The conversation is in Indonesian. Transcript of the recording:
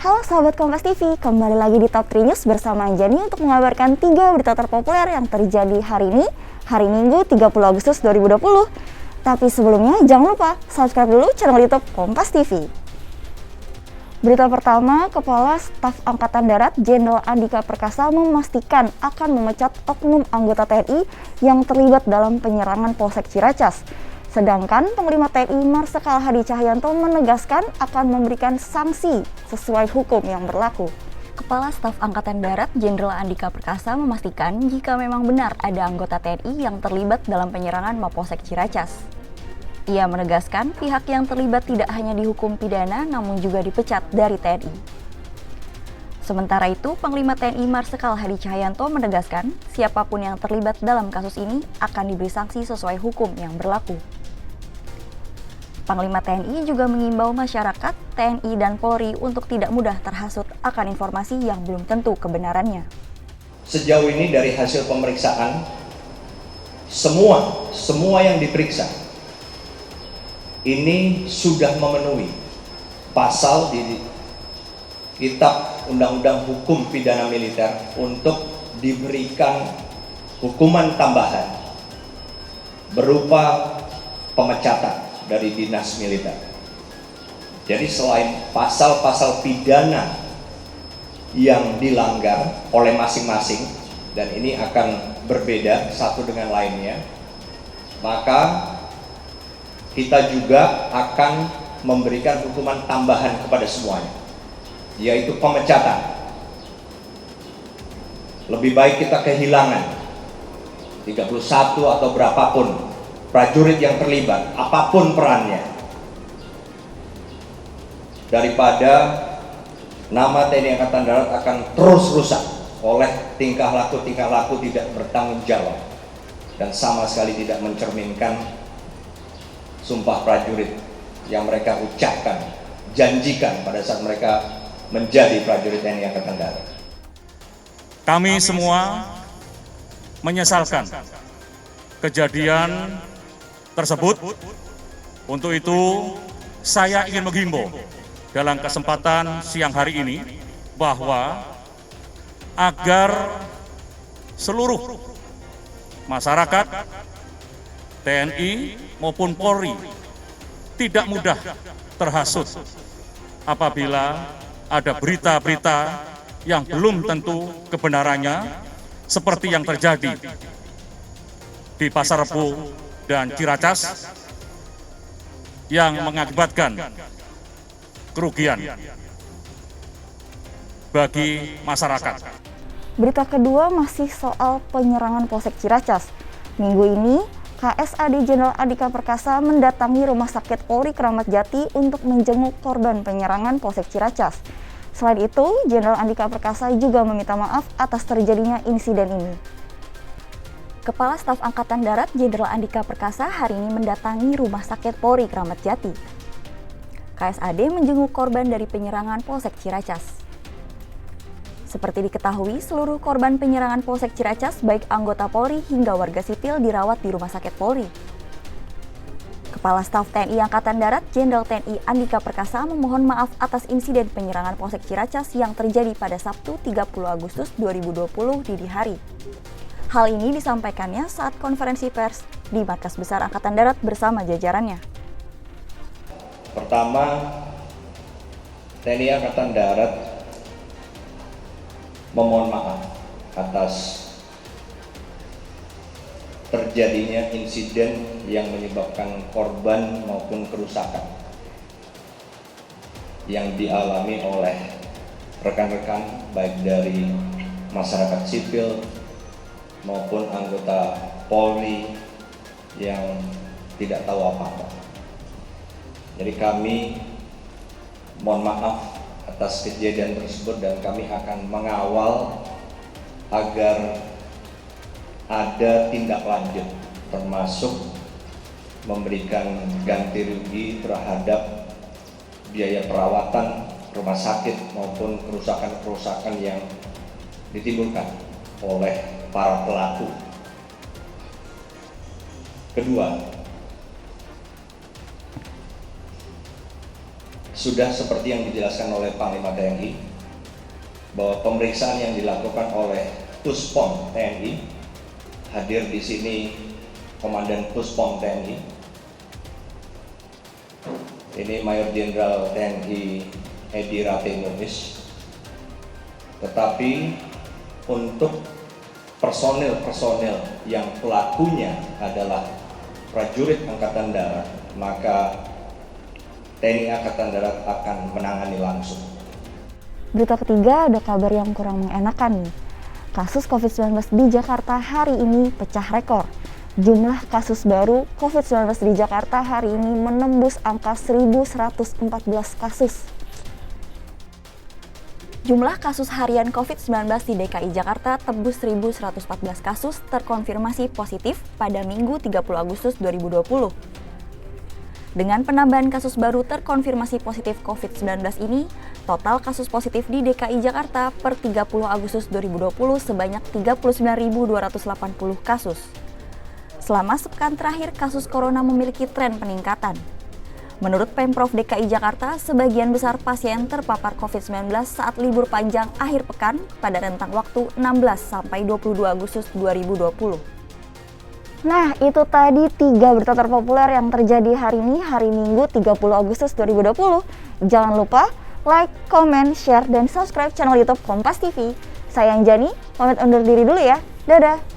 Halo sahabat Kompas TV, kembali lagi di Top 3 News bersama Anjani untuk mengabarkan 3 berita terpopuler yang terjadi hari ini, hari Minggu 30 Agustus 2020. Tapi sebelumnya jangan lupa subscribe dulu channel YouTube Kompas TV. Berita pertama, Kepala Staf Angkatan Darat Jenderal Andika Perkasa memastikan akan memecat oknum anggota TNI yang terlibat dalam penyerangan Polsek Ciracas. Sedangkan Panglima TNI Marsikal Hadi Cahyanto menegaskan akan memberikan sanksi sesuai hukum yang berlaku. Kepala Staf Angkatan Darat Jenderal Andika Perkasa memastikan jika memang benar ada anggota TNI yang terlibat dalam penyerangan Mapolsek Ciracas. Ia menegaskan pihak yang terlibat tidak hanya dihukum pidana namun juga dipecat dari TNI. Sementara itu, Panglima TNI Marsikal Hadi Cahyanto menegaskan siapapun yang terlibat dalam kasus ini akan diberi sanksi sesuai hukum yang berlaku. Panglima TNI juga mengimbau masyarakat, TNI dan Polri untuk tidak mudah terhasut akan informasi yang belum tentu kebenarannya. Sejauh ini dari hasil pemeriksaan, semua yang diperiksa ini sudah memenuhi pasal di Kitab Undang-Undang Hukum Pidana Militer untuk diberikan hukuman tambahan berupa pemecatan dari dinas militer. Jadi selain pasal-pasal pidana yang dilanggar oleh masing-masing, dan ini akan berbeda satu dengan lainnya, maka kita juga akan memberikan hukuman tambahan kepada semuanya, yaitu pemecatan. Lebih baik kita kehilangan 31 atau berapapun prajurit yang terlibat, apapun perannya, daripada nama TNI Angkatan Darat akan terus rusak oleh tingkah laku tidak bertanggung jawab dan sama sekali tidak mencerminkan sumpah prajurit yang mereka ucapkan, janjikan pada saat mereka menjadi prajurit TNI Angkatan Darat. Kami semua menyesalkan kejadian tersebut. Untuk itu saya ingin menghimbau dalam kesempatan siang hari ini bahwa agar seluruh masyarakat TNI maupun Polri tidak mudah terhasut apabila ada berita-berita yang belum tentu kebenarannya seperti yang terjadi di Pasar Rebo dan Ciracas yang mengakibatkan kerugian bagi masyarakat. Berita kedua masih soal penyerangan Polsek Ciracas. Minggu ini, KSAD Jenderal Andika Perkasa mendatangi Rumah Sakit Polri Kramat Jati untuk menjenguk korban penyerangan Polsek Ciracas. Selain itu, Jenderal Andika Perkasa juga meminta maaf atas terjadinya insiden ini. Kepala Staf Angkatan Darat Jenderal Andika Perkasa hari ini mendatangi Rumah Sakit Polri Kramat Jati. KSAD menjenguk korban dari penyerangan Polsek Ciracas. Seperti diketahui, seluruh korban penyerangan Polsek Ciracas baik anggota Polri hingga warga sipil dirawat di Rumah Sakit Polri. Kepala Staf TNI Angkatan Darat Jenderal TNI Andika Perkasa memohon maaf atas insiden penyerangan Polsek Ciracas yang terjadi pada Sabtu 30 Agustus 2020 dini hari. Hal ini disampaikannya saat konferensi pers di Markas Besar Angkatan Darat bersama jajarannya. Pertama, TNI Angkatan Darat memohon maaf atas terjadinya insiden yang menyebabkan korban maupun kerusakan yang dialami oleh rekan-rekan baik dari masyarakat sipil maupun anggota Polri yang tidak tahu apa-apa. Jadi kami mohon maaf atas kejadian tersebut dan kami akan mengawal agar ada tindak lanjut termasuk memberikan ganti rugi terhadap biaya perawatan rumah sakit maupun kerusakan-kerusakan yang ditimbulkan oleh para pelaku. Kedua, sudah seperti yang dijelaskan oleh Panglima TNI, bahwa pemeriksaan yang dilakukan oleh Puspom TNI, hadir di sini Komandan Puspom TNI, ini Mayor Jenderal TNI Edi Rate Nunis. Tetapi untuk personil-personil yang pelakunya adalah prajurit Angkatan Darat, maka TNI Angkatan Darat akan menangani langsung. Berita ketiga, ada kabar yang kurang mengenakan nih. Kasus COVID-19 di Jakarta hari ini pecah rekor. Jumlah kasus baru COVID-19 di Jakarta hari ini menembus angka 1.114 kasus. Jumlah kasus harian COVID-19 di DKI Jakarta tembus 1.114 kasus terkonfirmasi positif pada Minggu 30 Agustus 2020. Dengan penambahan kasus baru terkonfirmasi positif COVID-19 ini, total kasus positif di DKI Jakarta per 30 Agustus 2020 sebanyak 39.280 kasus. Selama sepekan terakhir, kasus corona memiliki tren peningkatan. Menurut Pemprov DKI Jakarta, sebagian besar pasien terpapar COVID-19 saat libur panjang akhir pekan pada rentang waktu 16 sampai 22 Agustus 2020. Nah, itu tadi 3 berita terpopuler yang terjadi hari ini, hari Minggu 30 Agustus 2020. Jangan lupa like, comment, share, dan subscribe channel YouTube Kompas TV. Saya Anjani, pamit undur diri dulu ya. Dadah!